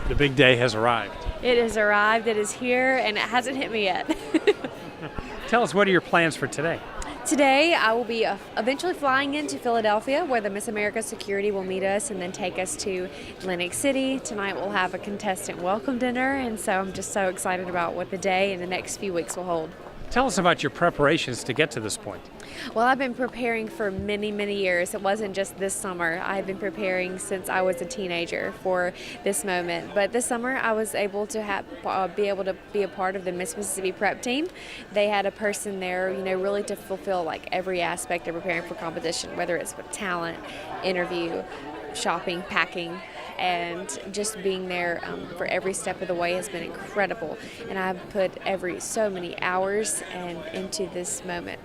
The big day has arrived. It has arrived, it is here, and it hasn't hit me yet. Tell us, what are your plans for today? Today, I will be eventually flying into Philadelphia, where the Miss America security will meet us and then take us to Atlantic City. Tonight, we'll have a contestant welcome dinner, and so I'm just so excited about what the day and the next few weeks will hold. Tell us about your preparations to get to this point. Well, I've been preparing for many, many years. It wasn't just this summer. I've been preparing since I was a teenager for this moment. But this summer, I was able to be a part of the Miss Mississippi prep team. They had a person there, really to fulfill like every aspect of preparing for competition, whether it's with talent, interview, shopping, packing, and just being there for every step of the way has been incredible. And I've put so many hours into this moment.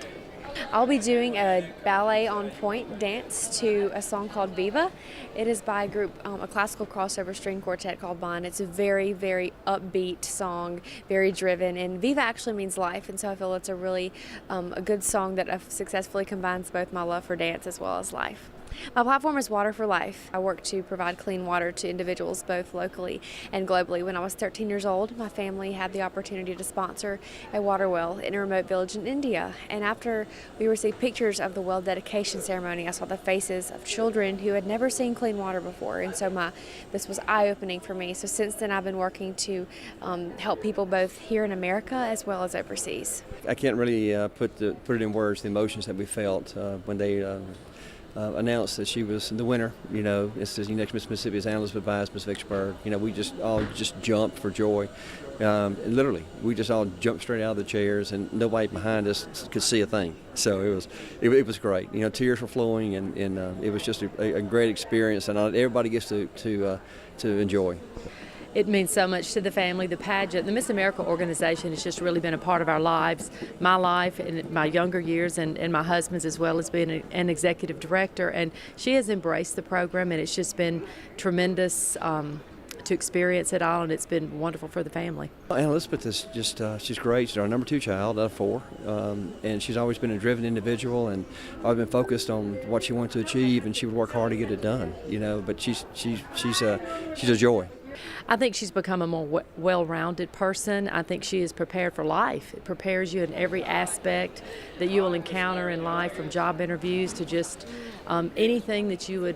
I'll be doing a ballet on point dance to a song called Viva. It is by a classical crossover string quartet called Bon. It's a very, very upbeat song, very driven, and Viva actually means life, and so I feel it's a really a good song that successfully combines both my love for dance as well as life. My platform is Water for Life. I work to provide clean water to individuals both locally and globally. When I was 13 years old, my family had the opportunity to sponsor a water well in a remote village in India. And after we received pictures of the well dedication ceremony, I saw the faces of children who had never seen clean water before. And so this was eye-opening for me. So since then, I've been working to help people both here in America as well as overseas. I can't really put it in words, the emotions that we felt when they announced that she was the winner. It says next Miss Mississippi is Anna Elizabeth Bias, Miss Vicksburg. We just all jumped for joy. Literally, we just all jumped straight out of the chairs, and nobody behind us could see a thing. So it was great. Tears were flowing, and it was just a great experience, and everybody gets to enjoy. It means so much to the family. The pageant, the Miss America organization has just really been a part of our lives, my life in my younger years and my husband's, as well as being an executive director. And she has embraced the program, and it's just been tremendous to experience it all, and it's been wonderful for the family. Anna Elizabeth is just, she's great. She's our number 2 child out of 4, and she's always been a driven individual, and I've been focused on what she wanted to achieve, and she would work hard to get it done, but she's a joy. I think she's become a more well-rounded person. I think she is prepared for life. It prepares you in every aspect that you will encounter in life, from job interviews to just anything that you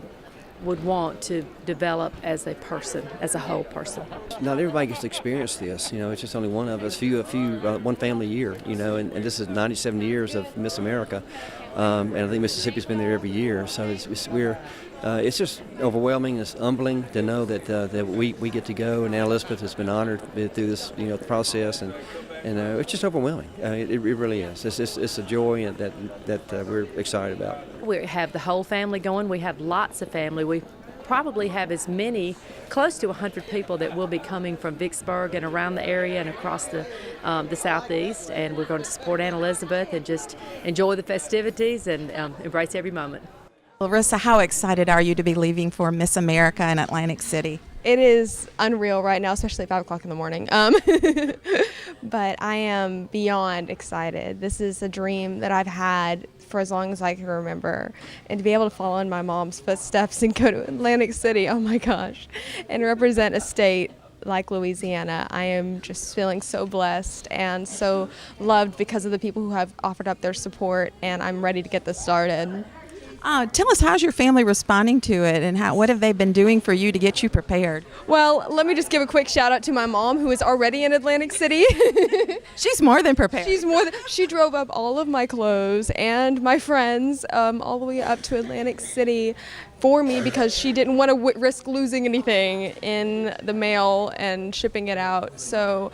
would want to develop as a person, as a whole person. Not everybody gets to experience this. It's just only one of us, one family a year. And this is 97 years of Miss America, and I think Mississippi's been there every year. So it's just overwhelming. It's humbling to know that we get to go, and Anna Elizabeth has been honored through this process, and it's just overwhelming. It really is. It's a joy that we're excited about. We have the whole family going. We have lots of family. We probably have close to 100 people that will be coming from Vicksburg and around the area and across the southeast, and we're going to support Anna Elizabeth and just enjoy the festivities and embrace every moment. Laryssa, how excited are you to be leaving for Miss America in Atlantic City? It is unreal right now, especially at 5 o'clock in the morning. But I am beyond excited. This is a dream that I've had for as long as I can remember. And to be able to follow in my mom's footsteps and go to Atlantic City, oh my gosh, and represent a state like Louisiana, I am just feeling so blessed and so loved because of the people who have offered up their support, and I'm ready to get this started. Tell us, how's your family responding to it, and what have they been doing for you to get you prepared? Well, let me just give a quick shout out to my mom, who is already in Atlantic City. She's more than prepared. She drove up all of my clothes and my friends all the way up to Atlantic City for me, because she didn't want to risk losing anything in the mail and shipping it out. So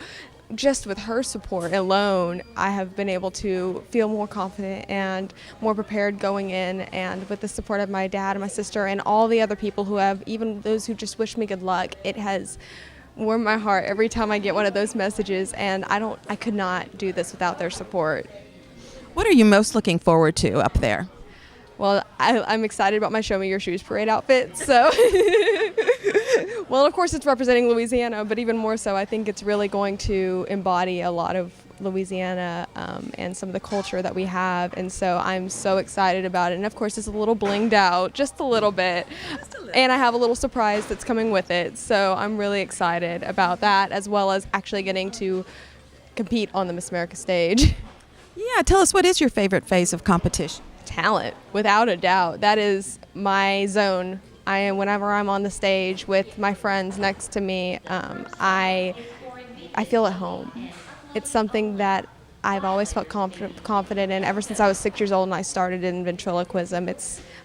just with her support alone, I have been able to feel more confident and more prepared going in, and with the support of my dad and my sister and all the other people who have, even those who just wish me good luck, it has warmed my heart every time I get one of those messages, and I could not do this without their support. What are you most looking forward to up there? Well, I'm excited about my Show Me Your Shoes parade outfit, so well, of course it's representing Louisiana, but even more so, I think it's really going to embody a lot of Louisiana and some of the culture that we have, and so I'm so excited about it. And of course, it's a little blinged out, just a little bit, and I have a little surprise that's coming with it. So I'm really excited about that, as well as actually getting to compete on the Miss America stage. Yeah, tell us, what is your favorite phase of competition? Talent, without a doubt. That is my zone. Whenever I'm on the stage with my friends next to me, I feel at home. It's something that I've always felt confident in ever since I was 6 years old and I started in ventriloquism.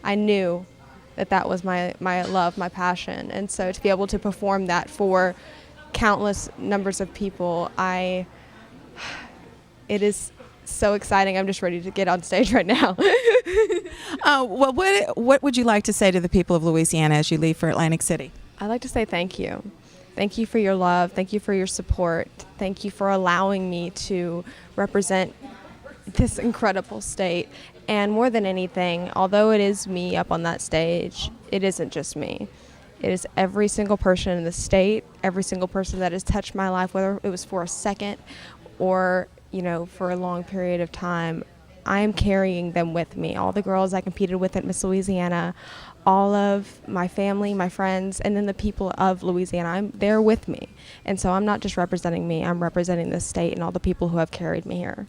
I knew that was my love, my passion, and so to be able to perform that for countless numbers of people, it is so exciting. I'm just ready to get on stage right now. Well, what would you like to say to the people of Louisiana as you leave for Atlantic City? I'd like to say thank you. Thank you for your love. Thank you for your support. Thank you for allowing me to represent this incredible state. And more than anything, although it is me up on that stage, it isn't just me. It is every single person in the state, every single person that has touched my life, whether it was for a second or for a long period of time. I am carrying them with me. All the girls I competed with at Miss Louisiana, all of my family, my friends, and then the people of Louisiana, they're with me. And so I'm not just representing me, I'm representing the state and all the people who have carried me here.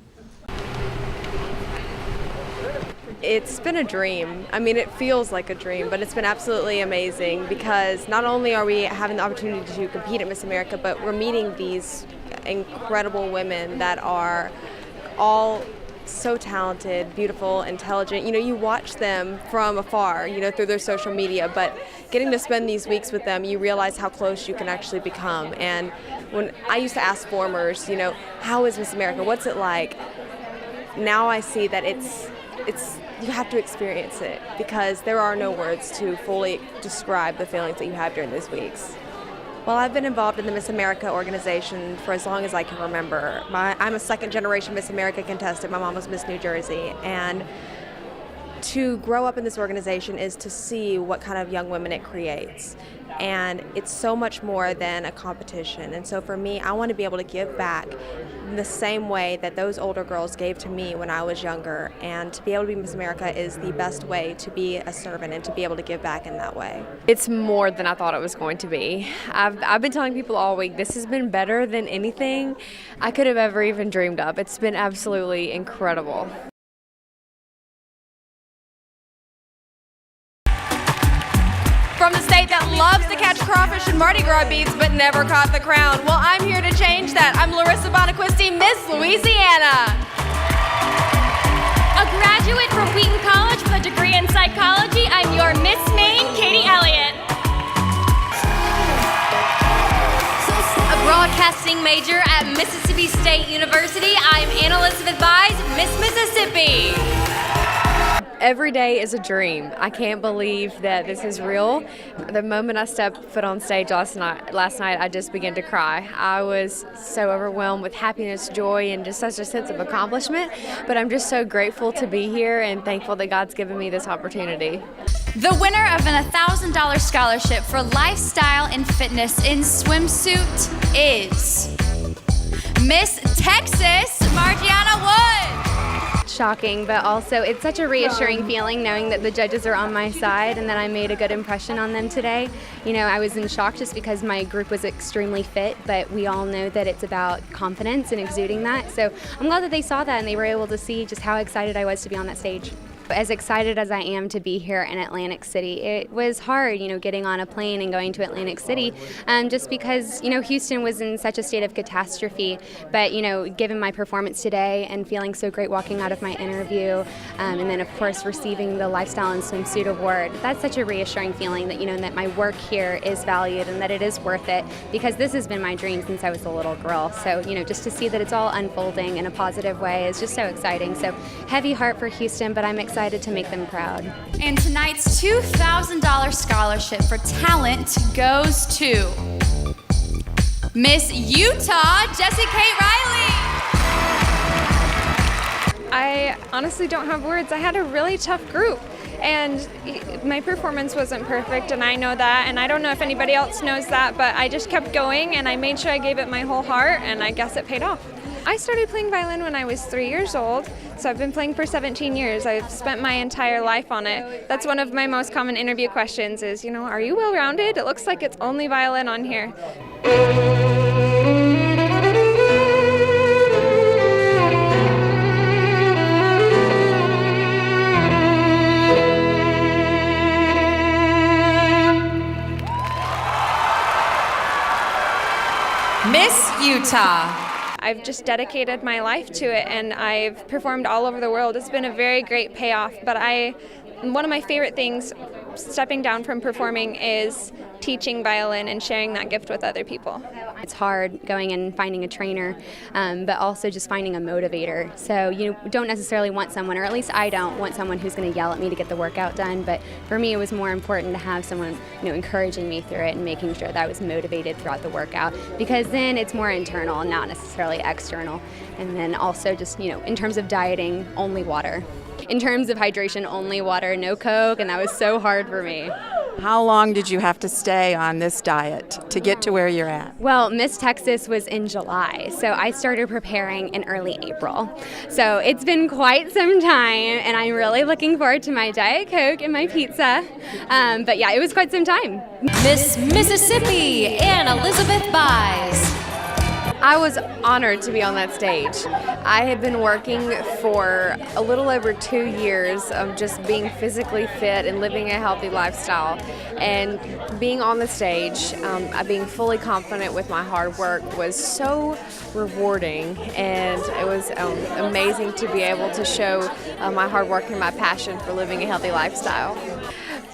It's been a dream. I mean, it feels like a dream, but it's been absolutely amazing because not only are we having the opportunity to compete at Miss America, but we're meeting these incredible women that are all so talented, beautiful, intelligent. You watch them from afar, through their social media, but getting to spend these weeks with them, you realize how close you can actually become. And when I used to ask formers, how is Miss America? What's it like? Now I see that it's you have to experience it because there are no words to fully describe the feelings that you have during those weeks. Well, I've been involved in the Miss America organization for as long as I can remember. I'm a second-generation Miss America contestant. My mom was Miss New Jersey, and to grow up in this organization is to see what kind of young women it creates. And it's so much more than a competition. And so for me, I want to be able to give back in the same way that those older girls gave to me when I was younger. And to be able to be Miss America is the best way to be a servant and to be able to give back in that way. It's more than I thought it was going to be. I've been telling people all week, this has been better than anything I could have ever even dreamed of. It's been absolutely incredible. From the state that loves to catch crawfish and Mardi Gras beads but never caught the crown. Well, I'm here to change that. I'm Laryssa Bonacquisti, Miss Louisiana. A graduate from Wheaton College with a degree in psychology, I'm your Miss Maine, Katie Elliott. A broadcasting major at Mississippi State University, I'm Anna Elizabeth Byes, Miss Mississippi. Every day is a dream. I can't believe that this is real. The moment I stepped foot on stage last night, I just began to cry. I was so overwhelmed with happiness, joy, and just such a sense of accomplishment. But I'm just so grateful to be here and thankful that God's given me this opportunity. The winner of an $1,000 scholarship for lifestyle and fitness in swimsuit is Miss Texas, Margiana Wood. Shocking, but also it's such a reassuring feeling knowing that the judges are on my side and that I made a good impression on them today. I was in shock just because my group was extremely fit, but we all know that it's about confidence and exuding that. So I'm glad that they saw that and they were able to see just how excited I was to be on that stage. As excited as I am to be here in Atlantic City, it was hard, getting on a plane and going to Atlantic City, just because, Houston was in such a state of catastrophe. But, given my performance today and feeling so great walking out of my interview, and then, of course, receiving the Lifestyle and Swimsuit Award, that's such a reassuring feeling that, that my work here is valued and that it is worth it, because this has been my dream since I was a little girl. So, just to see that it's all unfolding in a positive way is just so exciting. So, heavy heart for Houston, but I'm excited to make them proud. And tonight's $2,000 scholarship for talent goes to Miss Utah, Jessie Kate Riley. I honestly don't have words. I had a really tough group and my performance wasn't perfect, and I know that, and I don't know if anybody else knows that, but I just kept going and I made sure I gave it my whole heart, and I guess it paid off. I started playing violin when I was 3 years old, so I've been playing for 17 years. I've spent my entire life on it. That's one of my most common interview questions is, are you well-rounded? It looks like it's only violin on here. Miss Utah. I've just dedicated my life to it, and I've performed all over the world. It's been a very great payoff, but one of my favorite things stepping down from performing is teaching violin and sharing that gift with other people. It's hard going and finding a trainer, but also just finding a motivator. So you don't necessarily want someone, or at least I don't want someone who's going to yell at me to get the workout done, but for me it was more important to have someone encouraging me through it and making sure that I was motivated throughout the workout, because then it's more internal and not necessarily external. And then also just, in terms of dieting, only water. In terms of hydration, only water, no Coke, and that was so hard for me. How long did you have to stay on this diet to get to where you're at? Well, Miss Texas was in July, so I started preparing in early April. So it's been quite some time, and I'm really looking forward to my Diet Coke and my pizza. But yeah, it was quite some time. Miss Mississippi, Ann Elizabeth Buys. I was honored to be on that stage. I had been working for a little over 2 years of just being physically fit and living a healthy lifestyle. And being on the stage, being fully confident with my hard work was so rewarding, and it was amazing to be able to show my hard work and my passion for living a healthy lifestyle.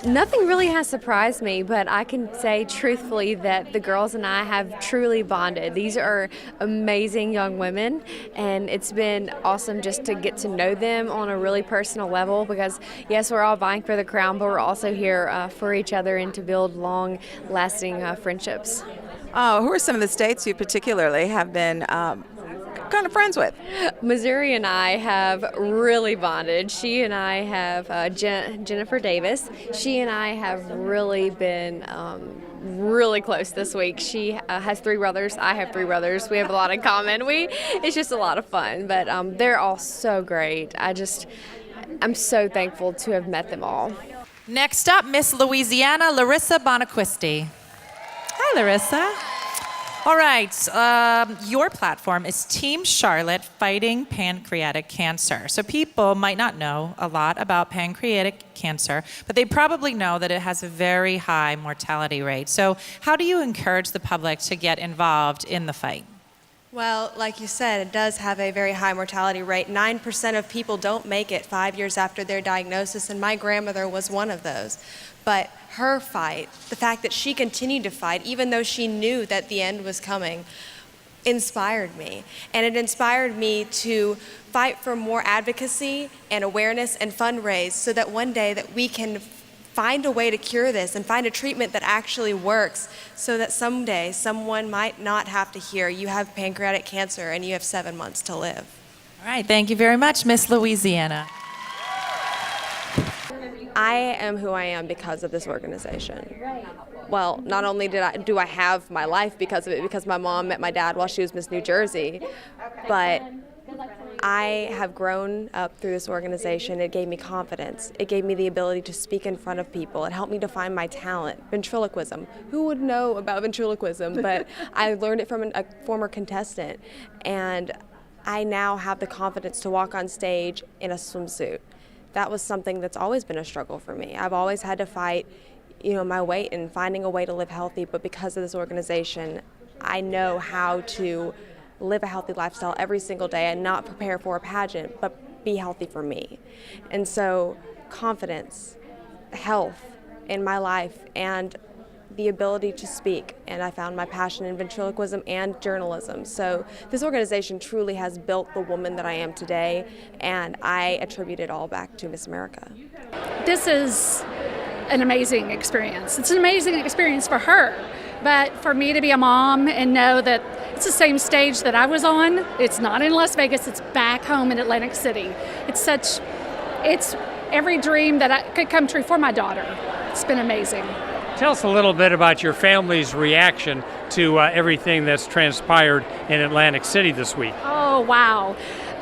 Nothing really has surprised me, but I can say truthfully that the girls and I have truly bonded. These are amazing young women, and it's been awesome just to get to know them on a really personal level, because yes, we're all vying for the crown, but we're also here for each other and to build long-lasting friendships. Oh, who are some of the states you particularly have been kind of friends with? Missouri and I have really bonded. She and I have Jennifer Davis. She and I have really been really close this week. She has 3 brothers. I have 3 brothers. We have a lot in common. It's just a lot of fun, but they're all so great. I'm so thankful to have met them all. Next up, Miss Louisiana, Laryssa Bonacquisti. Hi, Laryssa. All right, your platform is Team Charlotte Fighting Pancreatic Cancer. So people might not know a lot about pancreatic cancer, but they probably know that it has a very high mortality rate. So how do you encourage the public to get involved in the fight? Well, like you said, it does have a very high mortality rate. 9% of people don't make it 5 years after their diagnosis, and my grandmother was one of those. But her fight, the fact that she continued to fight, even though she knew that the end was coming, inspired me. And it inspired me to fight for more advocacy and awareness and fundraise so that one day that we can find a way to cure this and find a treatment that actually works, so that someday someone might not have to hear you have pancreatic cancer and you have 7 months to live. All right, thank you very much, Miss Louisiana. I am who I am because of this organization. Well, not only do I have my life because of it, because my mom met my dad while she was Miss New Jersey, but I have grown up through this organization. It gave me confidence. It gave me the ability to speak in front of people. It helped me to find my talent. Ventriloquism. Who would know about ventriloquism? But I learned it from a former contestant, and I now have the confidence to walk on stage in a swimsuit. That was something that's always been a struggle for me. I've always had to fight, my weight and finding a way to live healthy, but because of this organization, I know how to live a healthy lifestyle every single day and not prepare for a pageant, but be healthy for me. And so confidence, health in my life, and the ability to speak, and I found my passion in ventriloquism and journalism. So this organization truly has built the woman that I am today, and I attribute it all back to Miss America. This is an amazing experience. It's an amazing experience for her, but for me to be a mom and know that it's the same stage that I was on. It's not in Las Vegas, it's back home in Atlantic City. It's every dream that could come true for my daughter. It's been amazing. Tell us a little bit about your family's reaction to everything that's transpired in Atlantic City this week. Oh, Oh, wow.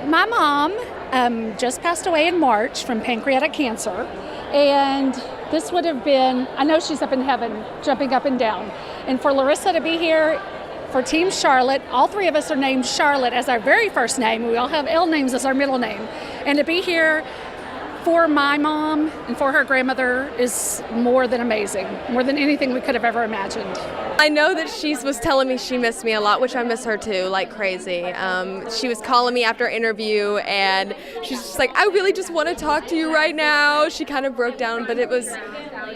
My mom just passed away in March from pancreatic cancer, and this would have been, I know she's up in heaven, jumping up and down. And for Laryssa to be here for Team Charlotte, all three of us are named Charlotte as our very first name. We all have L names as our middle name. And to be here for my mom and for her grandmother is more than amazing, more than anything we could have ever imagined. I know that she was telling me she missed me a lot, which I miss her too, like crazy. She was calling me after our interview, and she's just like, I really just want to talk to you right now. She kind of broke down, but it was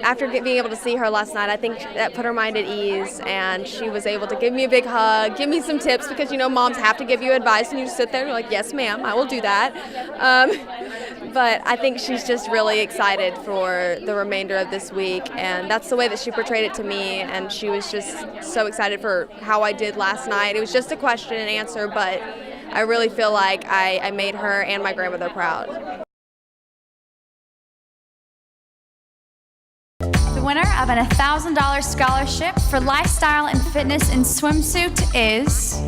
after being able to see her last night, I think that put her mind at ease, and she was able to give me a big hug, give me some tips, because you know moms have to give you advice, and you just sit there and you're like, yes ma'am, I will do that. But I think she's just really excited for the remainder of this week, and that's the way that she portrayed it to me, and she was just so excited for how I did last night. It was just a question and answer, but I really feel like I made her and my grandmother proud. The winner of an $1,000 scholarship for lifestyle and fitness in swimsuit is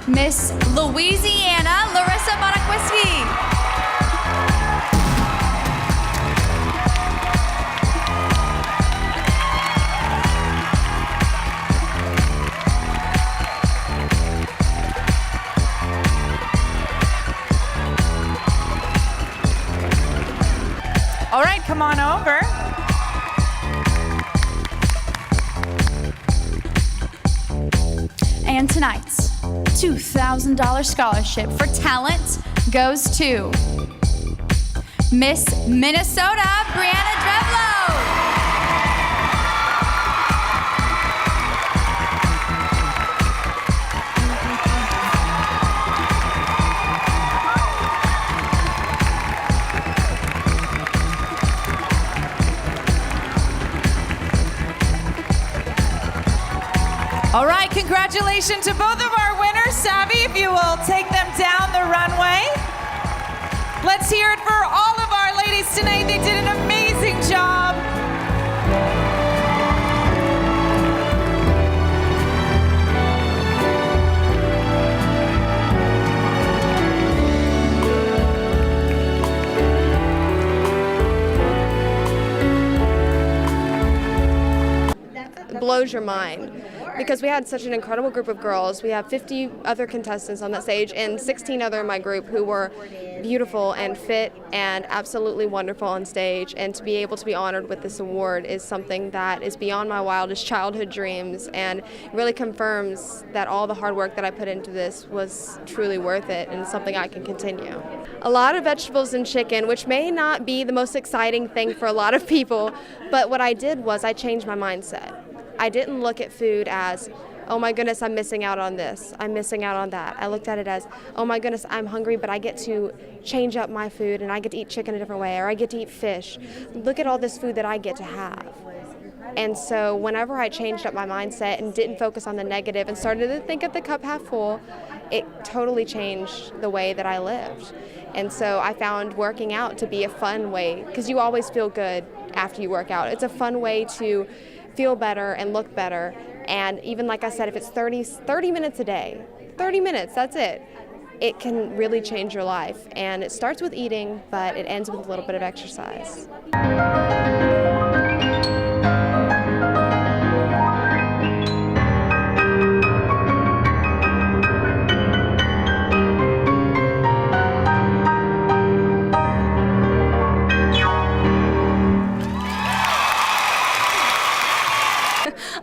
Miss Louisiana, Laryssa Bonacquisti. All right, come on over. And tonight's $2,000 scholarship for talent goes to Miss Minnesota, Brianna Drevlo. All right, congratulations to both of our winners. Savvy, if you will take them down the runway. Let's hear it for all of our ladies tonight. They did an amazing job. It blows your mind, because we had such an incredible group of girls. We have 50 other contestants on that stage and 16 other in my group who were beautiful and fit and absolutely wonderful on stage. And to be able to be honored with this award is something that is beyond my wildest childhood dreams, and really confirms that all the hard work that I put into this was truly worth it and something I can continue. A lot of vegetables and chicken, which may not be the most exciting thing for a lot of people, but what I did was I changed my mindset. I didn't look at food as, oh my goodness, I'm missing out on this, I'm missing out on that. I looked at it as, oh my goodness, I'm hungry, but I get to change up my food, and I get to eat chicken a different way, or I get to eat fish. Look at all this food that I get to have. And so whenever I changed up my mindset and didn't focus on the negative and started to think of the cup half full, it totally changed the way that I lived. And so I found working out to be a fun way, because you always feel good after you work out. It's a fun way to feel better and look better. And even like I said, if it's 30 minutes a day, 30 minutes, that's it. It can really change your life. And it starts with eating, but it ends with a little bit of exercise.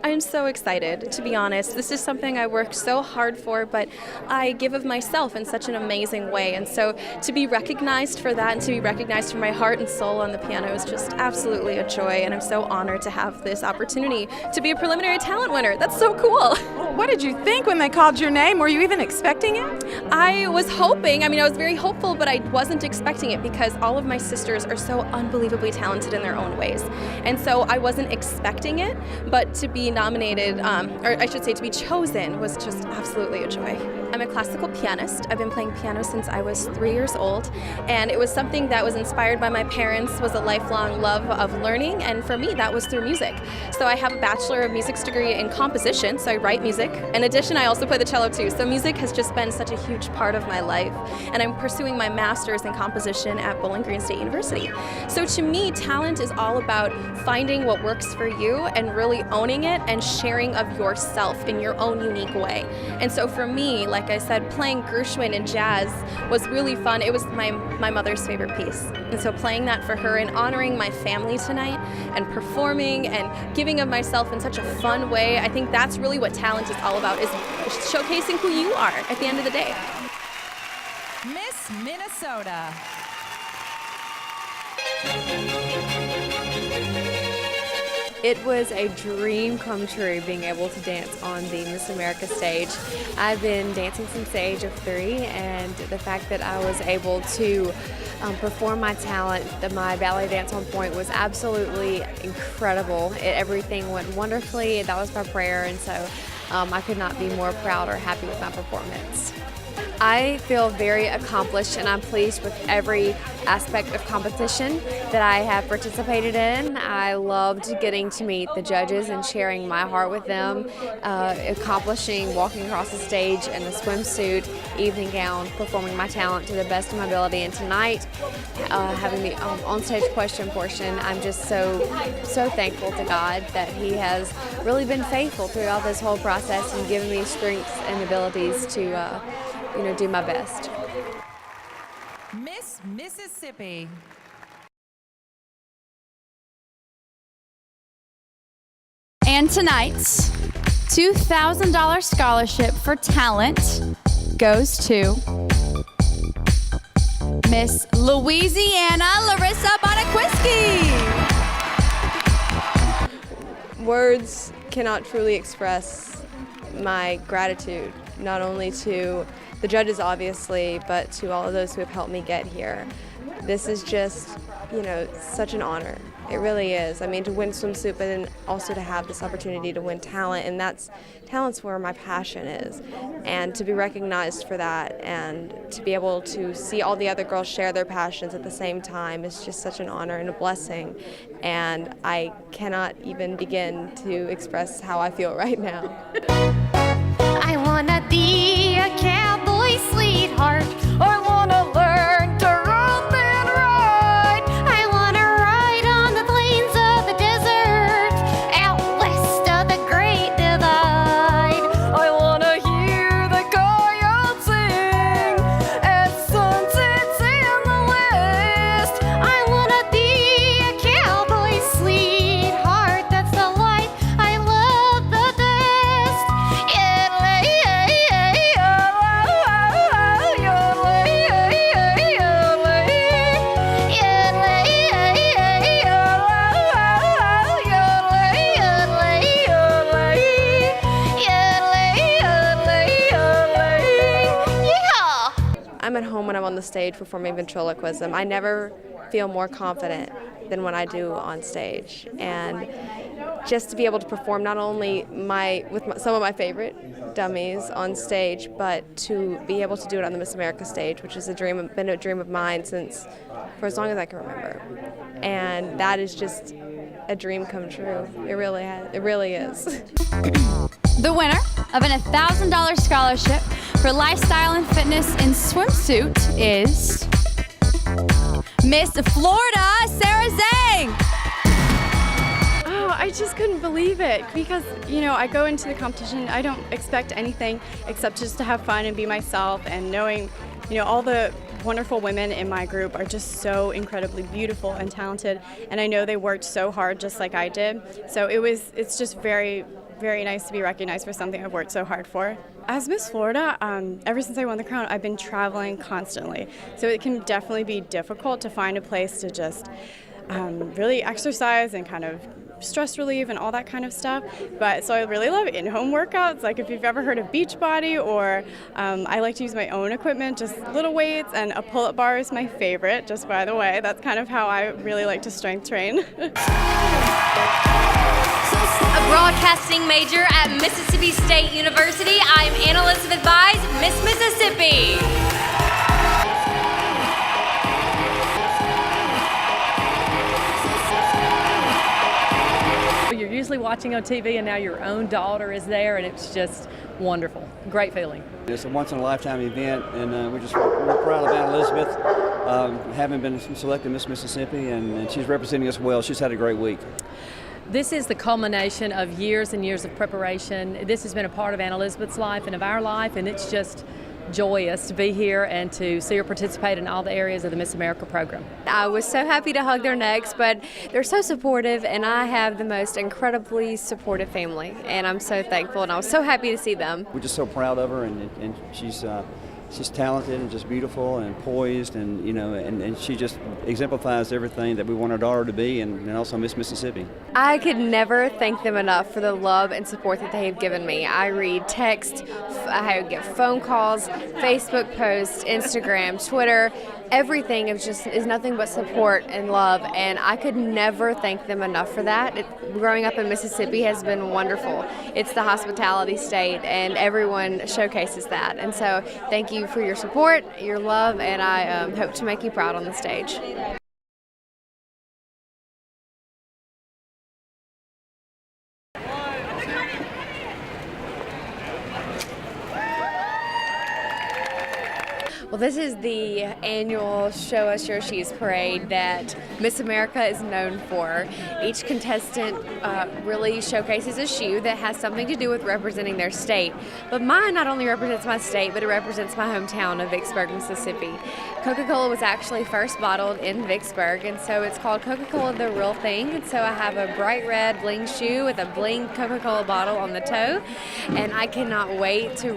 I'm so excited, to be honest. This is something I worked so hard for, but I give of myself in such an amazing way. And so to be recognized for that, and to be recognized for my heart and soul on the piano, is just absolutely a joy. And I'm so honored to have this opportunity to be a preliminary talent winner. That's so cool. What did you think when they called your name? Were you even expecting it? I was hoping. I was very hopeful, but I wasn't expecting it, because all of my sisters are so unbelievably talented in their own ways. And so I wasn't expecting it, but to be nominated nominated, or I should say to be chosen, was just absolutely a joy. I'm a classical pianist. I've been playing piano since I was 3 years old, and it was something that was inspired by my parents, was a lifelong love of learning, and for me that was through music. So I have a Bachelor of Music degree in composition, so I write music. In addition, I also play the cello too, so music has just been such a huge part of my life, and I'm pursuing my master's in composition at Bowling Green State University. So to me, talent is all about finding what works for you and really owning it and sharing of yourself in your own unique way. And so for me, like I said, playing Gershwin and jazz was really fun. It was my mother's favorite piece. And so playing that for her and honoring my family tonight and performing and giving of myself in such a fun way, I think that's really what talent is all about, is showcasing who you are at the end of the day. Miss Minnesota. It was a dream come true being able to dance on the Miss America stage. I've been dancing since the age of 3, and the fact that I was able to perform my talent, my ballet dance on point, was absolutely incredible. Everything went wonderfully. That was my prayer, and so I could not be more proud or happy with my performance. I feel very accomplished, and I'm pleased with every aspect of competition that I have participated in. I loved getting to meet the judges and sharing my heart with them, accomplishing walking across the stage in a swimsuit, evening gown, performing my talent to the best of my ability. And tonight, having the on-stage question portion, I'm just so thankful to God that He has really been faithful throughout this whole process and given me strengths and abilities to do my best. Miss Mississippi. And tonight's $2,000 scholarship for talent goes to Miss Louisiana, Laryssa Bonacquisti. Words cannot truly express my gratitude, not only to the judges, obviously, but to all of those who have helped me get here. This is just, such an honor. It really is. I mean, to win swimsuit, but then also to have this opportunity to win talent, and talent's where my passion is. And to be recognized for that and to be able to see all the other girls share their passions at the same time is just such an honor and a blessing. And I cannot even begin to express how I feel right now. I wanna be a cowboy sweetheart, or wanna learn to rope and ride. I wanna ride on the plains of the desert, out west of the Great Divide. I wanna hear the coyotes sing as sun sets in the west. I wanna be a cowboy sweetheart, that's the life I love the best. I'm at home when I'm on the stage performing ventriloquism. I never feel more confident than when I do on stage. And just to be able to perform not only some of my favorite dummies on stage, but to be able to do it on the Miss America stage, which has been a dream of mine for as long as I can remember. And that is just a dream come true. It really is. The winner of an $1,000 scholarship for lifestyle and fitness in swimsuit is Miss Florida, Sarah Zhang. Oh, I just couldn't believe it because, I go into the competition, I don't expect anything except just to have fun and be myself, and knowing, all the wonderful women in my group are just so incredibly beautiful and talented, and I know they worked so hard just like I did. So it's just very, very nice to be recognized for something I've worked so hard for. As Miss Florida, ever since I won the crown, I've been traveling constantly. So it can definitely be difficult to find a place to just really exercise and kind of stress relief and all that kind of stuff. But so I really love in-home workouts, like if you've ever heard of Beachbody, or I like to use my own equipment, just little weights, and a pull-up bar is my favorite, just by the way. That's kind of how I really like to strength train. A broadcasting major at Mississippi State University, I'm Anna Elizabeth Byes, Miss Mississippi. You're usually watching on TV, and now your own daughter is there, and it's just wonderful. Great feeling. It's a once-in-a-lifetime event, and we're proud of Aunt Elizabeth having been selected Miss Mississippi, and she's representing us well. She's had a great week. This is the culmination of years and years of preparation. This has been a part of Aunt Elizabeth's life and of our life, and it's just joyous to be here and to see her participate in all the areas of the Miss America program. I was so happy to hug their necks, but they're so supportive, and I have the most incredibly supportive family, and I'm so thankful, and I was so happy to see them. We're just so proud of her, and she's talented and just beautiful and poised, and and she just exemplifies everything that we want our daughter to be, and also Miss Mississippi. I could never thank them enough for the love and support that they have given me. I read text, I get phone calls, Facebook posts, Instagram, Twitter. Everything is nothing but support and love, and I could never thank them enough for that. Growing up in Mississippi has been wonderful. It's the hospitality state, and everyone showcases that. And so thank you for your support, your love, and I hope to make you proud on the stage. Well, this is the annual Show Us Your Shoes parade that Miss America is known for. Each contestant really showcases a shoe that has something to do with representing their state. But mine not only represents my state, but it represents my hometown of Vicksburg, Mississippi. Coca-Cola was actually first bottled in Vicksburg, and so it's called Coca-Cola The Real Thing. And so I have a bright red bling shoe with a bling Coca-Cola bottle on the toe, and I cannot wait to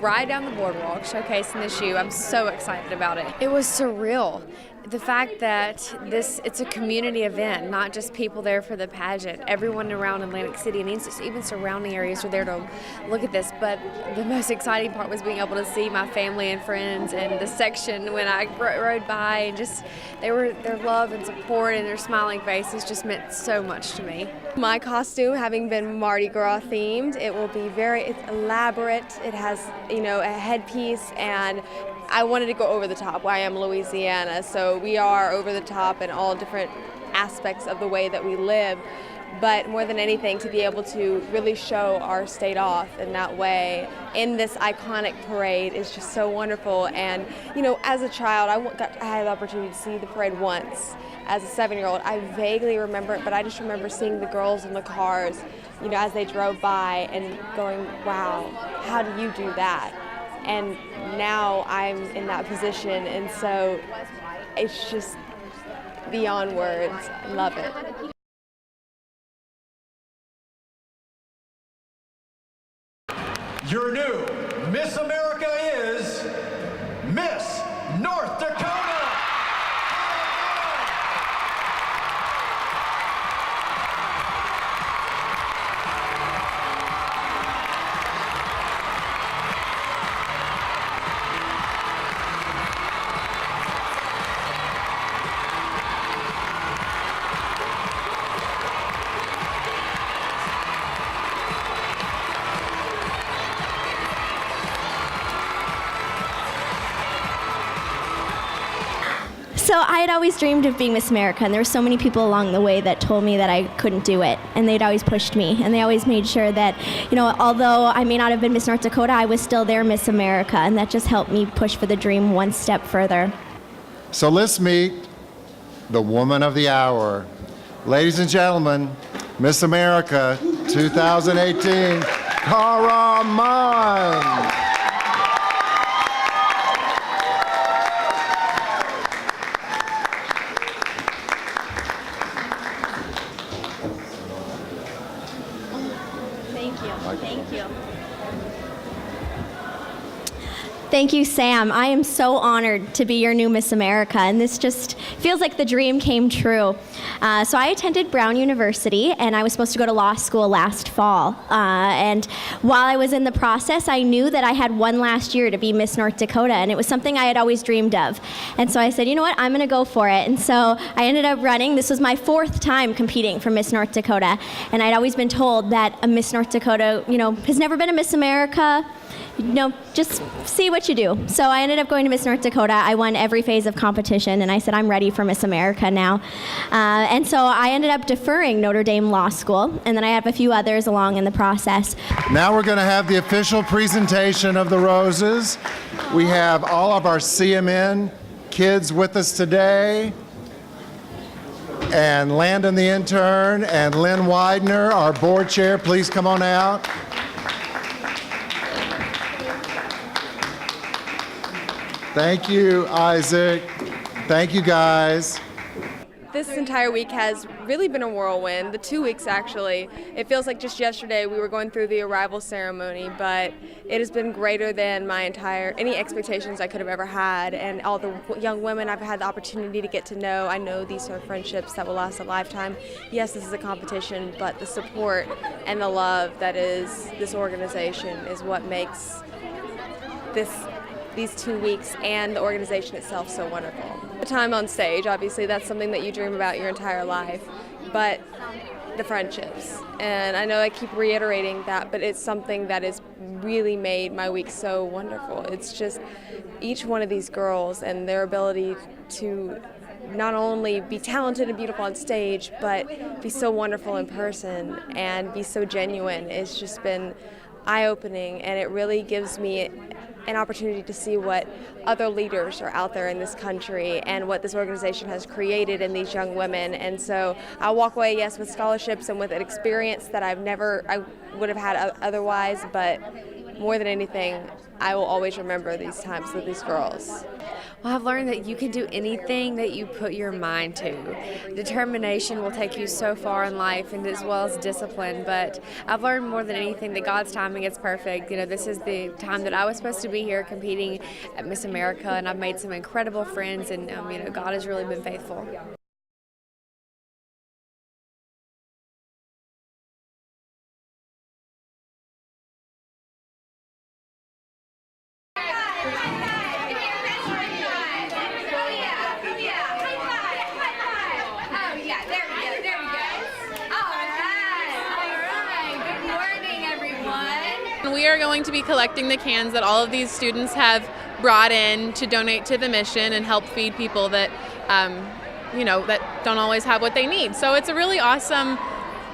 ride down the boardwalk showcasing the shoe. I'm so excited about it. It was surreal. The fact that it's a community event, not just people there for the pageant. Everyone around Atlantic City and even surrounding areas are there to look at this. But the most exciting part was being able to see my family and friends in the section when I rode by, and just their love and support and their smiling faces just meant so much to me. My costume, having been Mardi Gras themed, it will be it's elaborate. It has, a headpiece, and I wanted to go over the top. I am Louisiana, so we are over the top in all different aspects of the way that we live. But more than anything, to be able to really show our state off in that way in this iconic parade is just so wonderful. And, as a child, I had the opportunity to see the parade once. As a 7-year-old, I vaguely remember it, but I just remember seeing the girls in the cars, as they drove by and going, wow, how do you do that? And now I'm in that position, and so it's just beyond words. I love it. Your new Miss America is Miss North Dakota. So I had always dreamed of being Miss America, and there were so many people along the way that told me that I couldn't do it, and they'd always pushed me, and they always made sure that, although I may not have been Miss North Dakota, I was still their Miss America, and that just helped me push for the dream one step further. So let's meet the woman of the hour. Ladies and gentlemen, Miss America 2018, Cara Mine. Thank you, Sam. I am so honored to be your new Miss America, and this just feels like the dream came true. So I attended Brown University, and I was supposed to go to law school last fall. And while I was in the process, I knew that I had one last year to be Miss North Dakota, and it was something I had always dreamed of. And so I said, you know what, I'm going to go for it. And so I ended up running. This was my 4th time competing for Miss North Dakota, and I'd always been told that a Miss North Dakota, has never been a Miss America. Just see what you do. So I ended up going to Miss North Dakota. I won every phase of competition, and I said, I'm ready for Miss America now. And so I ended up deferring Notre Dame Law School, and then I have a few others along in the process. Now we're going to have the official presentation of the roses. We have all of our CMN kids with us today. And Landon the intern and Lynn Widener, our board chair, please come on out. Thank you, Isaac. Thank you, guys. This entire week has really been a whirlwind. The 2 weeks, actually. It feels like just yesterday we were going through the arrival ceremony, but it has been greater than any expectations I could have ever had. And all the young women I've had the opportunity to get to know, I know these are friendships that will last a lifetime. Yes, this is a competition, but the support and the love that is this organization is what makes these 2 weeks and the organization itself so wonderful. The time on stage, obviously, that's something that you dream about your entire life, but the friendships. And I know I keep reiterating that, but it's something that has really made my week so wonderful. It's just each one of these girls and their ability to not only be talented and beautiful on stage, but be so wonderful in person and be so genuine. It's just been eye-opening, and it really gives me an opportunity to see what other leaders are out there in this country and what this organization has created in these young women. And so I walk away, yes, with scholarships and with an experience that I would have had otherwise, but more than anything, I will always remember these times with these girls. Well, I've learned that you can do anything that you put your mind to. Determination will take you so far in life, and as well as discipline, but I've learned more than anything that God's timing is perfect. This is the time that I was supposed to be here competing at Miss America, and I've made some incredible friends, and God has really been faithful. We are going to be collecting the cans that all of these students have brought in to donate to the mission and help feed people that, that don't always have what they need. So it's a really awesome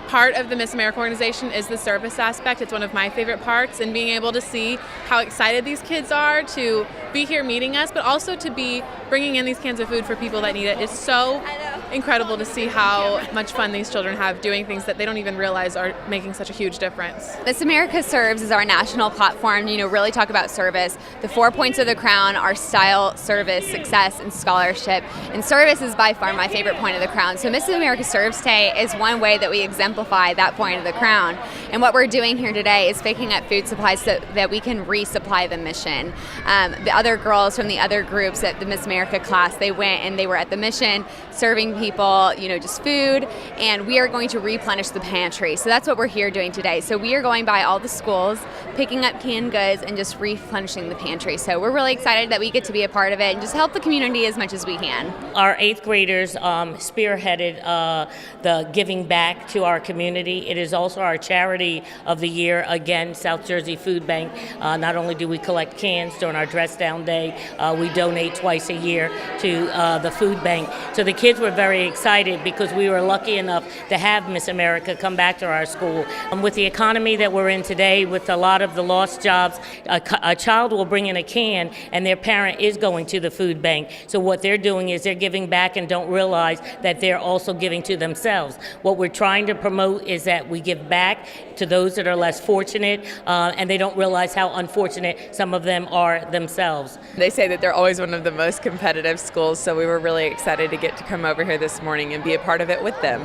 part of the Miss America organization is the service aspect. It's one of my favorite parts, and being able to see how excited these kids are to be here meeting us, but also to be bringing in these cans of food for people that need it is so incredible to see how much fun these children have doing things that they don't even realize are making such a huge difference. Miss America Serves is our national platform, really talk about service. The 4 points of the crown are style, service, success, and scholarship. And service is by far my favorite point of the crown. So Miss America Serves Day is one way that we exemplify that point of the crown. And what we're doing here today is picking up food supplies so that we can resupply the mission. The other girls from the other groups at the Miss America class, they went and they were at the mission serving people, just food, and we are going to replenish the pantry. So that's what we're here doing today. So we are going by all the schools, picking up canned goods and just replenishing the pantry. So we're really excited that we get to be a part of it and just help the community as much as we can. Our 8th graders spearheaded the giving back to our community. It is also our charity of the year. Again, South Jersey Food Bank. Not only do we collect cans during our dress down day, we donate twice a year to the food bank. So the kids were very excited because we were lucky enough to have Miss America come back to our school. With the economy that we're in today, with a lot of the lost jobs, a child will bring in a can and their parent is going to the food bank. So what they're doing is they're giving back and don't realize that they're also giving to themselves. What we're trying to promote is that we give back to those that are less fortunate, and they don't realize how unfortunate some of them are themselves. They say that they're always one of the most competitive schools, so we were really excited to get to come over here this morning and be a part of it with them.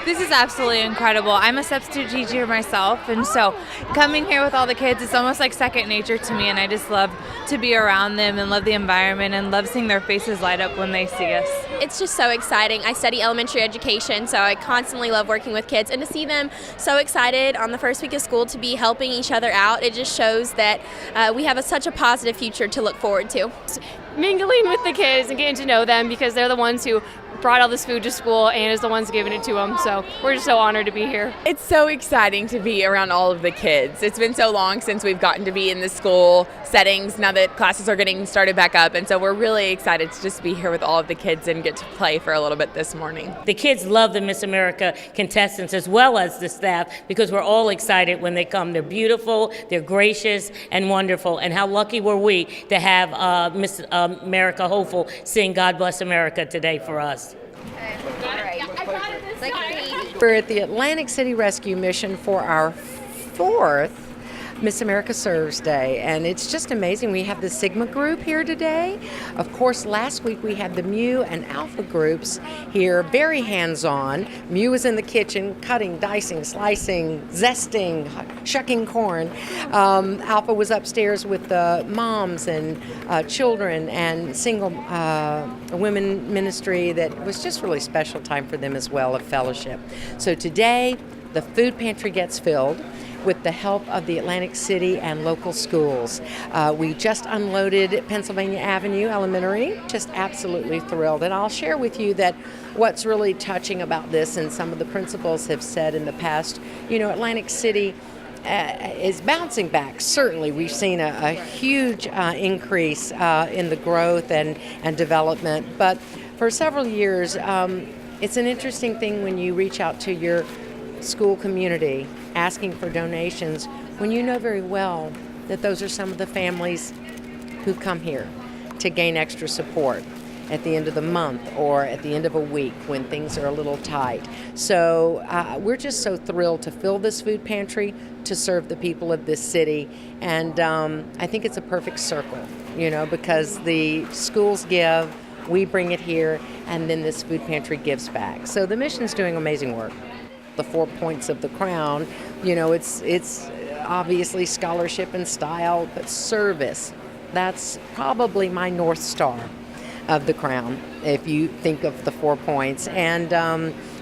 This is absolutely incredible. I'm a substitute teacher myself, and so coming here with all the kids, it's almost like second nature to me, and I just love to be around them and love the environment and love seeing their faces light up when they see us. It's just so exciting. I study elementary education, so I constantly love working with kids, and to see them so excited on the first week of school to be helping each other out, it just shows that we have such a positive future to look forward to. Mingling with the kids and getting to know them, because they're the ones who brought all this food to school and is the ones giving it to them. So we're just so honored to be here. It's so exciting to be around all of the kids. It's been so long since we've gotten to be in the school settings now that classes are getting started back up. And so we're really excited to just be here with all of the kids and get to play for a little bit this morning. The kids love the Miss America contestants as well as the staff, because we're all excited when they come. They're beautiful, they're gracious and wonderful. And how lucky were we to have Miss America hopeful sing God Bless America today for us. We're at the Atlantic City Rescue Mission for our 4th Miss America Serves Day, and it's just amazing. We have the Sigma group here today. Of course, last week we had the Mu and Alpha groups here, very hands-on. Mu was in the kitchen, cutting, dicing, slicing, zesting, shucking corn. Alpha was upstairs with the moms and children and single women ministry. That was just really special time for them as well, of fellowship. So today, the food pantry gets filled with the help of the Atlantic City and local schools. We just unloaded Pennsylvania Avenue Elementary, just absolutely thrilled. And I'll share with you that what's really touching about this, and some of the principals have said in the past, Atlantic City is bouncing back. Certainly, we've seen a huge increase in the growth and development, but for several years, it's an interesting thing when you reach out to your school community asking for donations when you know very well that those are some of the families who come here to gain extra support at the end of the month or at the end of a week when things are a little tight. So we're just so thrilled to fill this food pantry to serve the people of this city, and I think it's a perfect circle, because the schools give, we bring it here, and then this food pantry gives back. So the mission's doing amazing work. The 4 points of the crown, it's obviously scholarship and style, but service, that's probably my North Star of the crown, if you think of the 4 points. And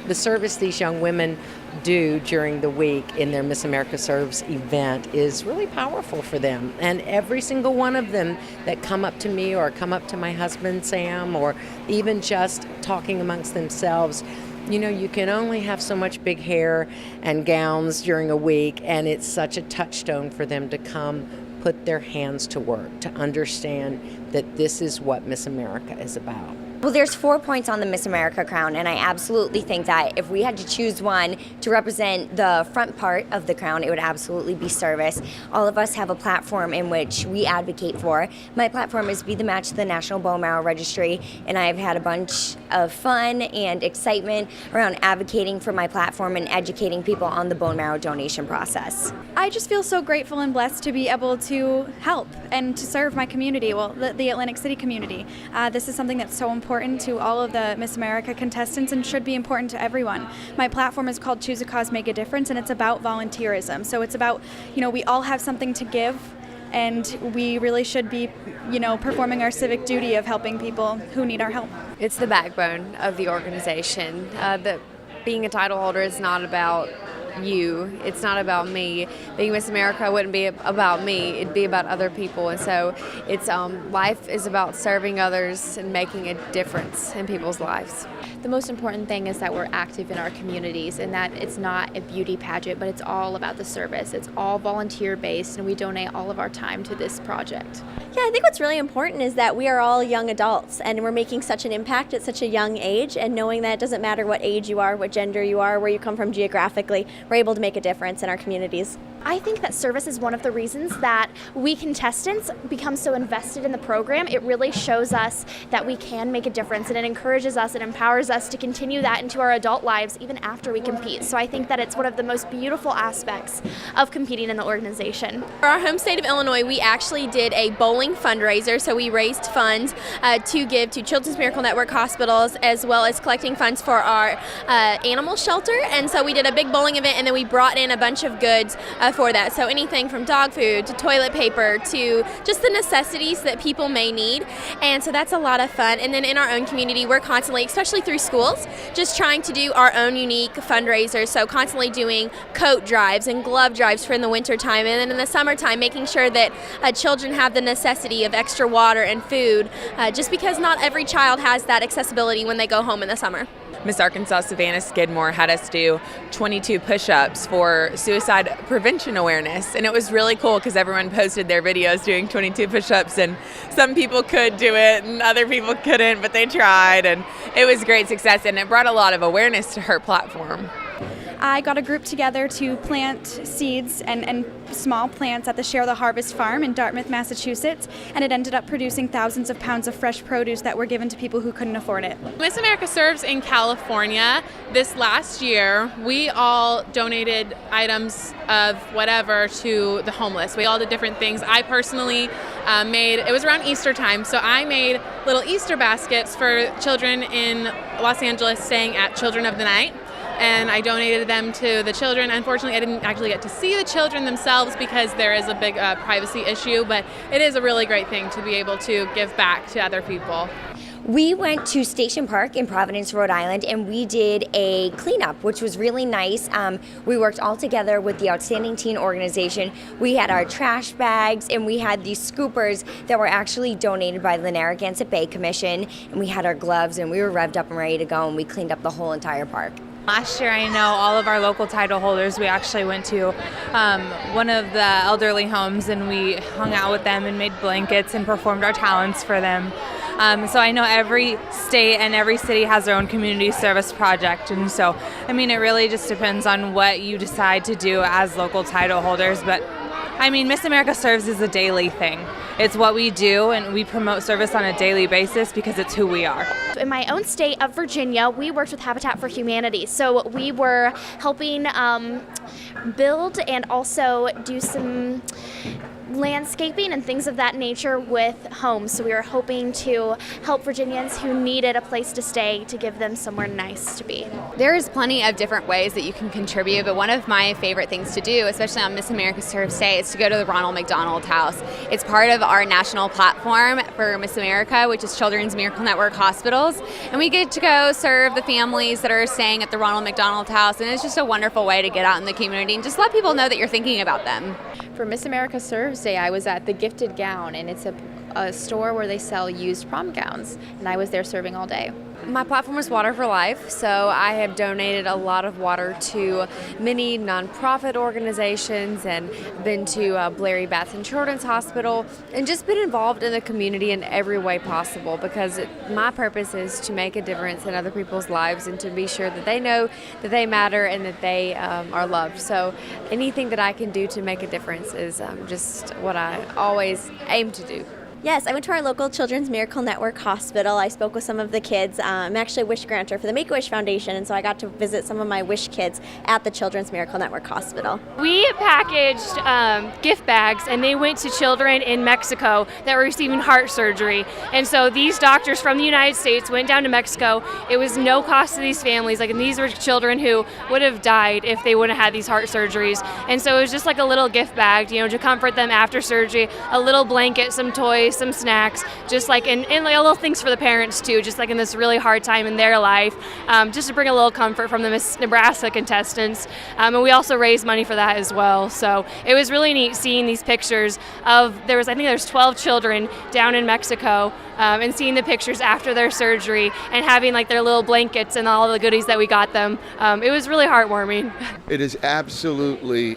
the service these young women do during the week in their Miss America Serves event is really powerful for them. And every single one of them that come up to me or come up to my husband, Sam, or even just talking amongst themselves, you can only have so much big hair and gowns during a week, and it's such a touchstone for them to come put their hands to work, to understand that this is what Miss America is about. Well, there's 4 points on the Miss America crown, and I absolutely think that if we had to choose one to represent the front part of the crown, it would absolutely be service. All of us have a platform in which we advocate for. My platform is Be the Match to the National Bone Marrow Registry, and I've had a bunch of fun and excitement around advocating for my platform and educating people on the bone marrow donation process. I just feel so grateful and blessed to be able to help and to serve my community, the Atlantic City community. This is something that's so important to all of the Miss America contestants and should be important to everyone. My platform is called Choose a Cause, Make a Difference, and it's about volunteerism. So it's about, we all have something to give, and we really should be, performing our civic duty of helping people who need our help. It's the backbone of the organization. Being a title holder is not about you. It's not about me. Being Miss America wouldn't be about me. It'd be about other people. And so it's life is about serving others and making a difference in people's lives. The most important thing is that we're active in our communities and that it's not a beauty pageant, but it's all about the service. It's all volunteer based, and we donate all of our time to this project. Yeah, I think what's really important is that we are all young adults and we're making such an impact at such a young age, and knowing that it doesn't matter what age you are, what gender you are, where you come from geographically, we're able to make a difference in our communities. I think that service is one of the reasons that we contestants become so invested in the program. It really shows us that we can make a difference, and it encourages us and empowers us to continue that into our adult lives even after we compete. So I think that it's one of the most beautiful aspects of competing in the organization. For our home state of Illinois, we actually did a bowling fundraiser, so we raised funds to give to Children's Miracle Network hospitals, as well as collecting funds for our animal shelter. And so we did a big bowling event, and then we brought in a bunch of goods for that. So anything from dog food to toilet paper to just the necessities that people may need. And so that's a lot of fun. And then in our own community, we're constantly, especially through schools, just trying to do our own unique fundraisers. So constantly doing coat drives and glove drives for in the winter time. And then in the summertime, making sure that children have the necessity of extra water and food, just because not every child has that accessibility when they go home in the summer. Miss Arkansas Savannah Skidmore had us do 22 push-ups for suicide prevention awareness, and it was really cool because everyone posted their videos doing 22 push-ups, and some people could do it and other people couldn't, but they tried, and it was great success, and it brought a lot of awareness to her platform. I got a group together to plant seeds and small plants at the Share the Harvest farm in Dartmouth, Massachusetts, and it ended up producing thousands of pounds of fresh produce that were given to people who couldn't afford it. Miss America Serves in California. This last year, we all donated items of whatever to the homeless. We all did different things. I personally it was around Easter time, so I made little Easter baskets for children in Los Angeles staying at Children of the Night. And I donated them to the children. Unfortunately, I didn't actually get to see the children themselves because there is a big privacy issue, but it is a really great thing to be able to give back to other people. We went to Station Park in Providence, Rhode Island, and we did a cleanup, which was really nice. We worked all together with the Outstanding Teen Organization. We had our trash bags, and we had these scoopers that were actually donated by the Narragansett Bay Commission, and we had our gloves, and we were revved up and ready to go, and we cleaned up the whole entire park. Last year, I know all of our local title holders, we actually went to one of the elderly homes and we hung out with them and made blankets and performed our talents for them. So I know every state and every city has their own community service project. And so, I mean, it really just depends on what you decide to do as local title holders. But I mean, Miss America Serves is a daily thing. It's what we do, and we promote service on a daily basis because it's who we are. In my own state of Virginia, we worked with Habitat for Humanity. So we were helping build and also do some landscaping and things of that nature with homes. So we were hoping to help Virginians who needed a place to stay, to give them somewhere nice to be. There's plenty of different ways that you can contribute, but one of my favorite things to do, especially on Miss America Serves Day, is to go to the Ronald McDonald House. It's part of our national platform for Miss America, which is Children's Miracle Network hospitals, and we get to go serve the families that are staying at the Ronald McDonald House, and it's just a wonderful way to get out in the community and just let people know that you're thinking about them. For Miss America Serves Day, I was at the Gifted Gown, and it's a store where they sell used prom gowns, and I was there serving all day. My platform is Water for Life, so I have donated a lot of water to many nonprofit organizations and been to Blair Batson Children's Hospital and just been involved in the community in every way possible because my purpose is to make a difference in other people's lives and to be sure that they know that they matter and that they are loved. So anything that I can do to make a difference is just what I always aim to do. Yes, I went to our local Children's Miracle Network hospital. I spoke with some of the kids. I'm actually a wish granter for the Make-A-Wish Foundation, and so I got to visit some of my wish kids at the Children's Miracle Network hospital. We packaged gift bags, and they went to children in Mexico that were receiving heart surgery. And so these doctors from the United States went down to Mexico. It was no cost to these families. And these were children who would have died if they wouldn't have had these heart surgeries. And so it was just like a little gift bag, to comfort them after surgery, a little blanket, some toys, some snacks, just like and little things for the parents too, just like in this really hard time in their life, just to bring a little comfort from the Miss Nebraska contestants. And we also raised money for that as well. So it was really neat seeing these pictures of I think there's 12 children down in Mexico, and seeing the pictures after their surgery and having like their little blankets and all the goodies that we got them. It was really heartwarming. It is absolutely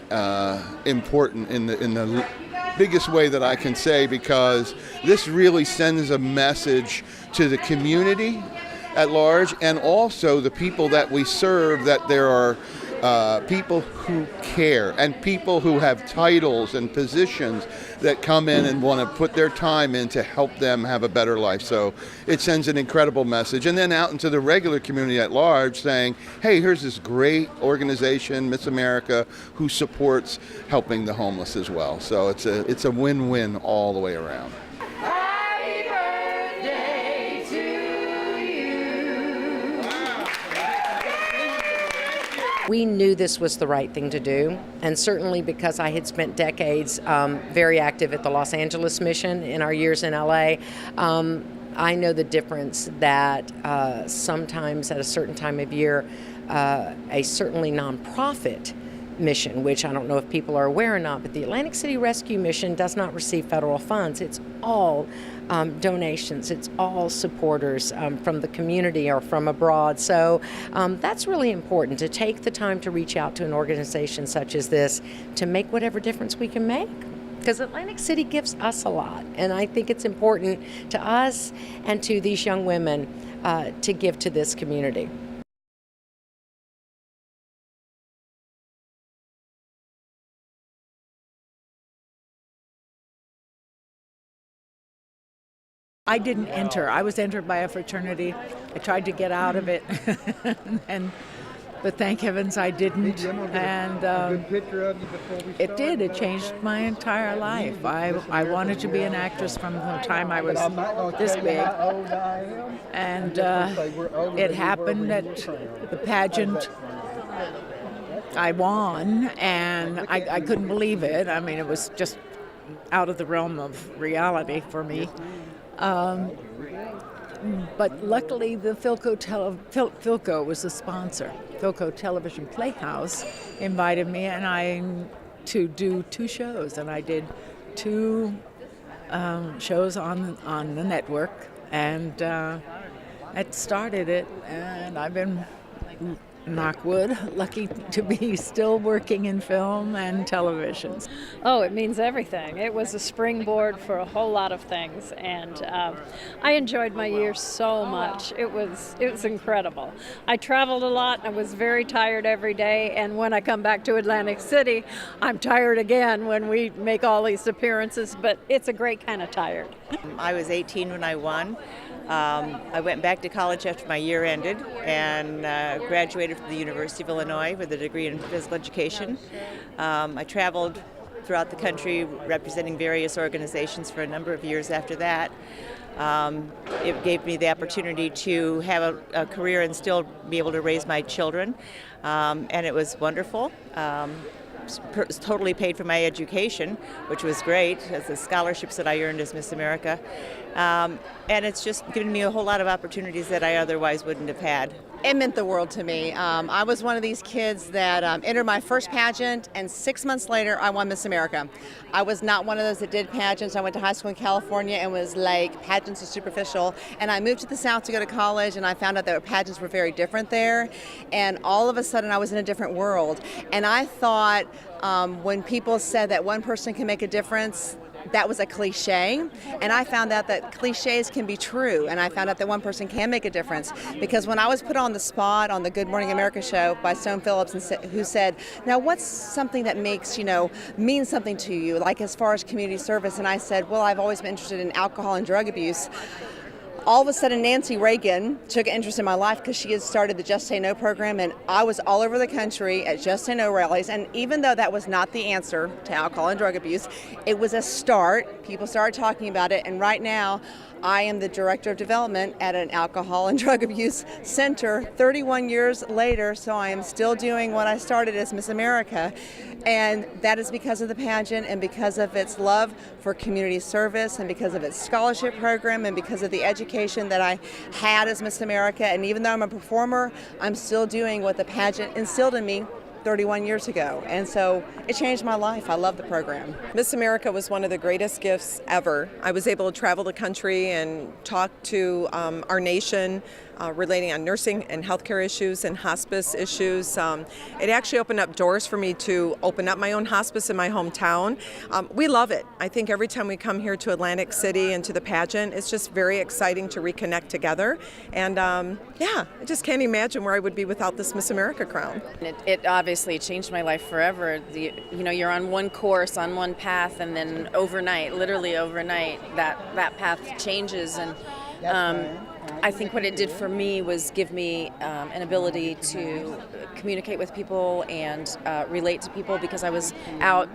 important in the biggest way that I can say, because this really sends a message to the community at large and also the people that we serve that there are people who care and people who have titles and positions that come in and want to put their time in to help them have a better life. So it sends an incredible message. And then out into the regular community at large saying, hey, here's this great organization, Miss America, who supports helping the homeless as well. So it's a win-win all the way around. We knew this was the right thing to do, and certainly because I had spent decades very active at the Los Angeles mission in our years in LA, I know the difference that sometimes at a certain time of year, a certainly nonprofit mission, which I don't know if people are aware or not, but the Atlantic City Rescue Mission does not receive federal funds. It's all donations. It's all supporters from the community or from abroad. So that's really important, to take the time to reach out to an organization such as this to make whatever difference we can make. Because Atlantic City gives us a lot, and I think it's important to us and to these young women to give to this community. I didn't enter. I was entered by a fraternity. I tried to get out of it, but thank heavens I didn't. And it did. It changed my entire life. I wanted to be an actress from the time I was this big. And it happened at the pageant. I won, and I couldn't believe it. I mean, it was just out of the realm of reality for me. But luckily, the Philco was the sponsor. Philco Television Playhouse invited me to do 2 shows, and I did 2 shows on the network, and that started it. And I've been, knock wood, lucky to be still working in film and television. Oh, it means everything. It was a springboard for a whole lot of things, and I enjoyed my year so much. It was incredible. I traveled a lot. I was very tired every day, and when I come back to Atlantic City, I'm tired again when we make all these appearances, but it's a great kind of tired. I was 18 when I won. I went back to college after my year ended and graduated from the University of Illinois with a degree in physical education. I traveled throughout the country representing various organizations for a number of years after that. It gave me the opportunity to have a career and still be able to raise my children, and it was wonderful. Totally paid for my education, which was great, as the scholarships that I earned as Miss America. And it's just given me a whole lot of opportunities that I otherwise wouldn't have had. It meant the world to me. I was one of these kids that entered my first pageant, and 6 months later, I won Miss America. I was not one of those that did pageants. I went to high school in California and was like, pageants are superficial. And I moved to the South to go to college, and I found out that pageants were very different there. And all of a sudden, I was in a different world. And I thought when people said that one person can make a difference, that was a cliche, and I found out that cliches can be true, and I found out that one person can make a difference, because when I was put on the spot on the Good Morning America show by Stone Phillips, who said, now what's something that makes, means something to you, like as far as community service, and I said, well, I've always been interested in alcohol and drug abuse. All of a sudden, Nancy Reagan took an interest in my life because she had started the Just Say No program, and I was all over the country at Just Say No rallies. And even though that was not the answer to alcohol and drug abuse, it was a start. People started talking about it, and right now, I am the Director of Development at an alcohol and drug abuse center 31 years later, so I am still doing what I started as Miss America. And that is because of the pageant and because of its love for community service and because of its scholarship program and because of the education that I had as Miss America. And even though I'm a performer, I'm still doing what the pageant instilled in me 31 years ago, and so it changed my life. I love the program. Miss America was one of the greatest gifts ever. I was able to travel the country and talk to our nation relating on nursing and healthcare issues and hospice issues. It actually opened up doors for me to open up my own hospice in my hometown. We love it. I think every time we come here to Atlantic City and to the pageant, it's just very exciting to reconnect together. And I just can't imagine where I would be without this Miss America crown. It obviously changed my life forever. You're on one course, on one path, and then overnight, literally overnight, that path changes. And I think what it did for me was give me an ability to communicate with people and relate to people, because I was out,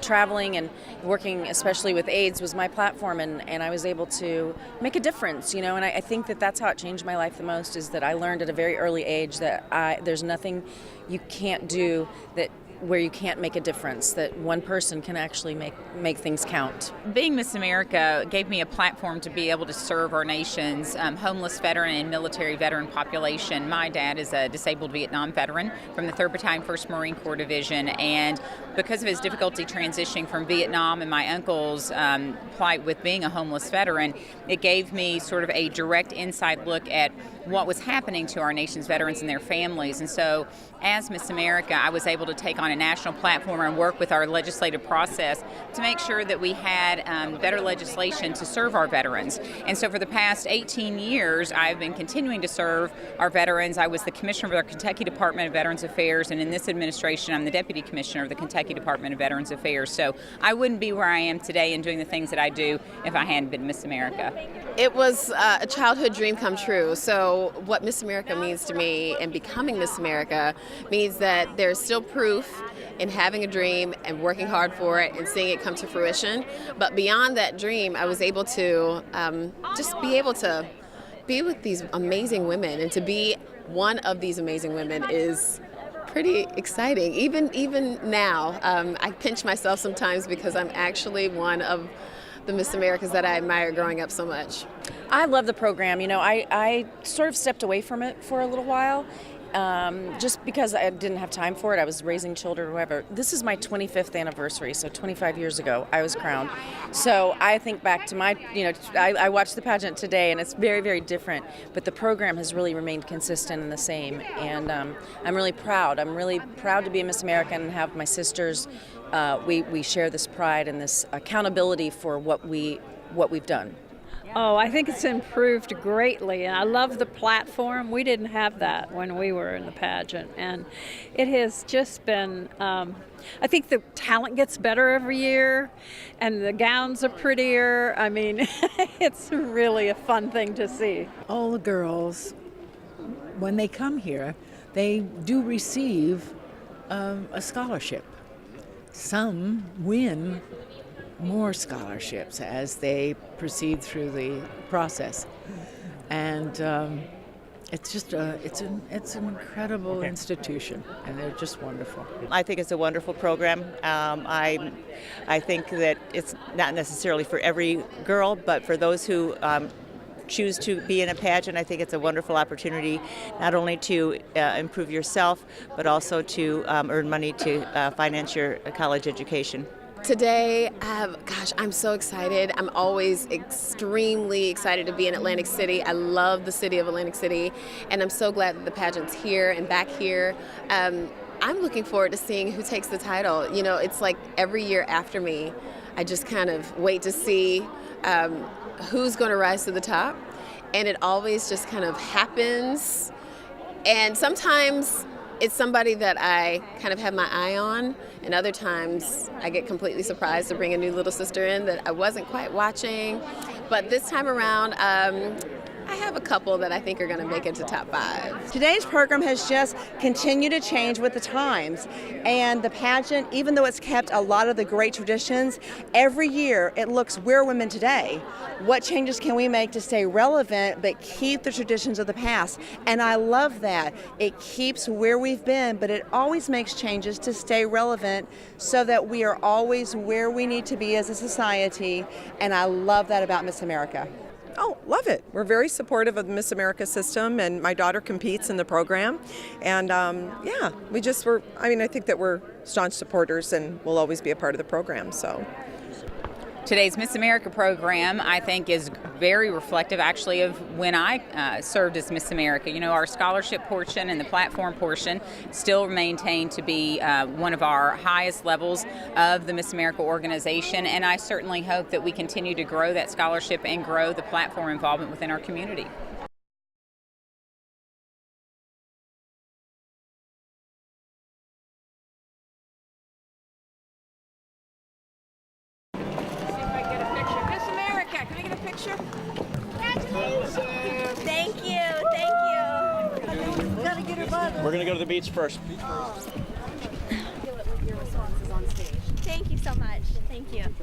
traveling and working, especially with AIDS, was my platform, and I was able to make a difference, and I think that's how it changed my life the most, is that I learned at a very early age that there's nothing you can't do where you can't make a difference, that one person can actually make things count. Being Miss America gave me a platform to be able to serve our nation's homeless veteran and military veteran population. My dad is a disabled Vietnam veteran from the 3rd Battalion, 1st Marine Corps Division, and because of his difficulty transitioning from Vietnam and my uncle's plight with being a homeless veteran, it gave me sort of a direct inside look at what was happening to our nation's veterans and their families. And so as Miss America, I was able to take on a national platform and work with our legislative process to make sure that we had better legislation to serve our veterans. And so for the past 18 years, I've been continuing to serve our veterans. I was the commissioner of our Kentucky Department of Veterans Affairs, and in this administration, I'm the deputy commissioner of the Kentucky Department of Veterans Affairs. So I wouldn't be where I am today and doing the things that I do if I hadn't been Miss America. It was a childhood dream come true. So what Miss America means to me, and becoming Miss America, means that there's still proof in having a dream and working hard for it and seeing it come to fruition. But beyond that dream, I was able to just be able to be with these amazing women, and to be one of these amazing women is pretty exciting. Even now, I pinch myself sometimes because I'm actually one of the Miss Americas that I admired growing up so much. I love the program. I sort of stepped away from it for a little while, just because I didn't have time for it. I was raising children or whatever. This is my 25th anniversary, so 25 years ago I was crowned. So I think back to I watched the pageant today, and it's very, very different, but the program has really remained consistent and the same, and I'm really proud. I'm really proud to be a Miss America and have my sisters. We share this pride and this accountability for what we've done. Oh, I think it's improved greatly, and I love the platform. We didn't have that when we were in the pageant, and it has just been, I think the talent gets better every year, and the gowns are prettier. I mean, it's really a fun thing to see. All the girls, when they come here, they do receive a scholarship. Some win more scholarships as they proceed through the process, and it's just it's an incredible institution, and they're just wonderful. I think it's a wonderful program. I think that it's not necessarily for every girl, but for those who choose to be in a pageant, I think it's a wonderful opportunity not only to improve yourself, but also to earn money to finance your college education. Today, I'm so excited. I'm always extremely excited to be in Atlantic City. I love the city of Atlantic City, and I'm so glad that the pageant's here and back here. I'm looking forward to seeing who takes the title. It's like every year after me, I just kind of wait to see who's going to rise to the top, and it always just kind of happens. And sometimes it's somebody that I kind of have my eye on, and other times I get completely surprised to bring a new little sister in that I wasn't quite watching. But this time around, I have a couple that I think are going to make it to top 5. Today's program has just continued to change with the times, and the pageant, even though it's kept a lot of the great traditions, every year it looks, where are women today? What changes can we make to stay relevant but keep the traditions of the past? And I love that. It keeps where we've been, but it always makes changes to stay relevant so that we are always where we need to be as a society, and I love that about Miss America. Oh, love it. We're very supportive of the Miss America system, and my daughter competes in the program. And I think that we're staunch supporters and will always be a part of the program. So Today's Miss America program, I think, is very reflective actually of when I served as Miss America. You know, our scholarship portion and the platform portion still maintain to be one of our highest levels of the Miss America organization, and I certainly hope that we continue to grow that scholarship and grow the platform involvement within our community. Thank you, thank you. Gotta get her bottle. We're gonna go to the beach first. Thank you so much. Thank you. I'm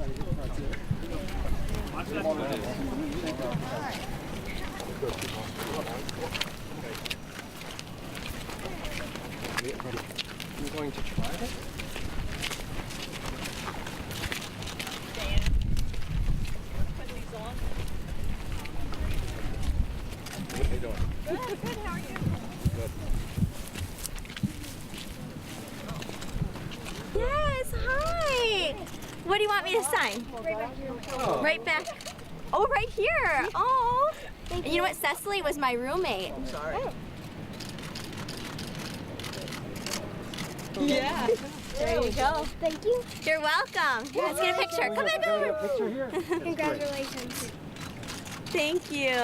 going to try it. What are you doing? Good, good. How are you? Good. Yes, hi. What do you want me to sign? Right back here. Oh. Right back. Oh, right here. Oh. And you know what? Cecily was my roommate. I'm sorry. Yeah. There you go. Thank you. You're welcome. Here, let's get a picture. Come back over. Picture here. Congratulations. Thank you.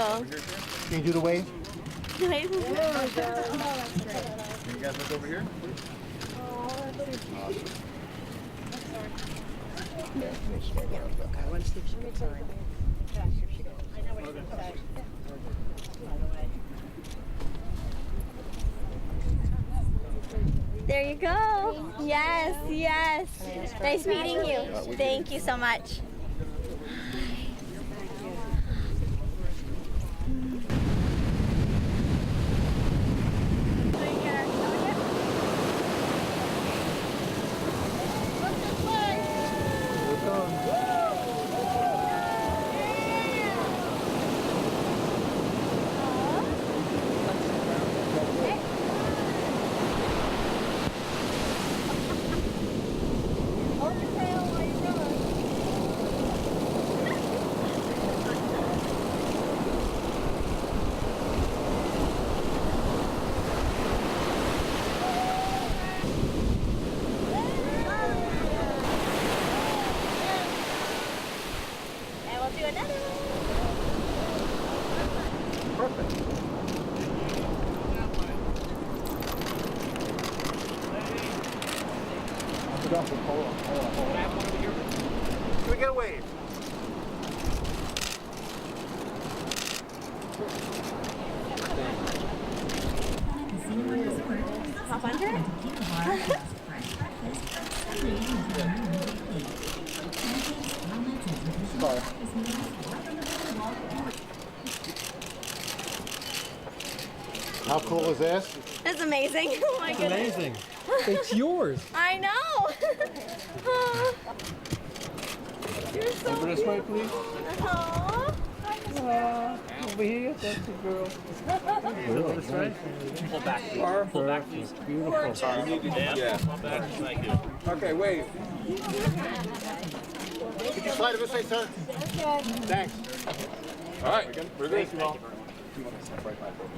Can you do the wave? Nice. Can you guys look over here? Awesome. I want to see if she can sign. There you go. Yes, yes. Nice meeting you. Thank you so much. Do another one. Perfect. Hold on. Can we get a wave? Hop under it? Sorry. How cool is this? That's amazing. Oh my goodness. Amazing. It's yours. I know. Oh. You're so Over this way, please. Aww. Over here, that's the girl. This way. Pull back. Pull back, please. Beautiful. Sorry. Yeah. Thank you. Okay, wave. Could you slide it this way, sir? Okay. Thanks. All right. We're good.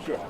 Sure.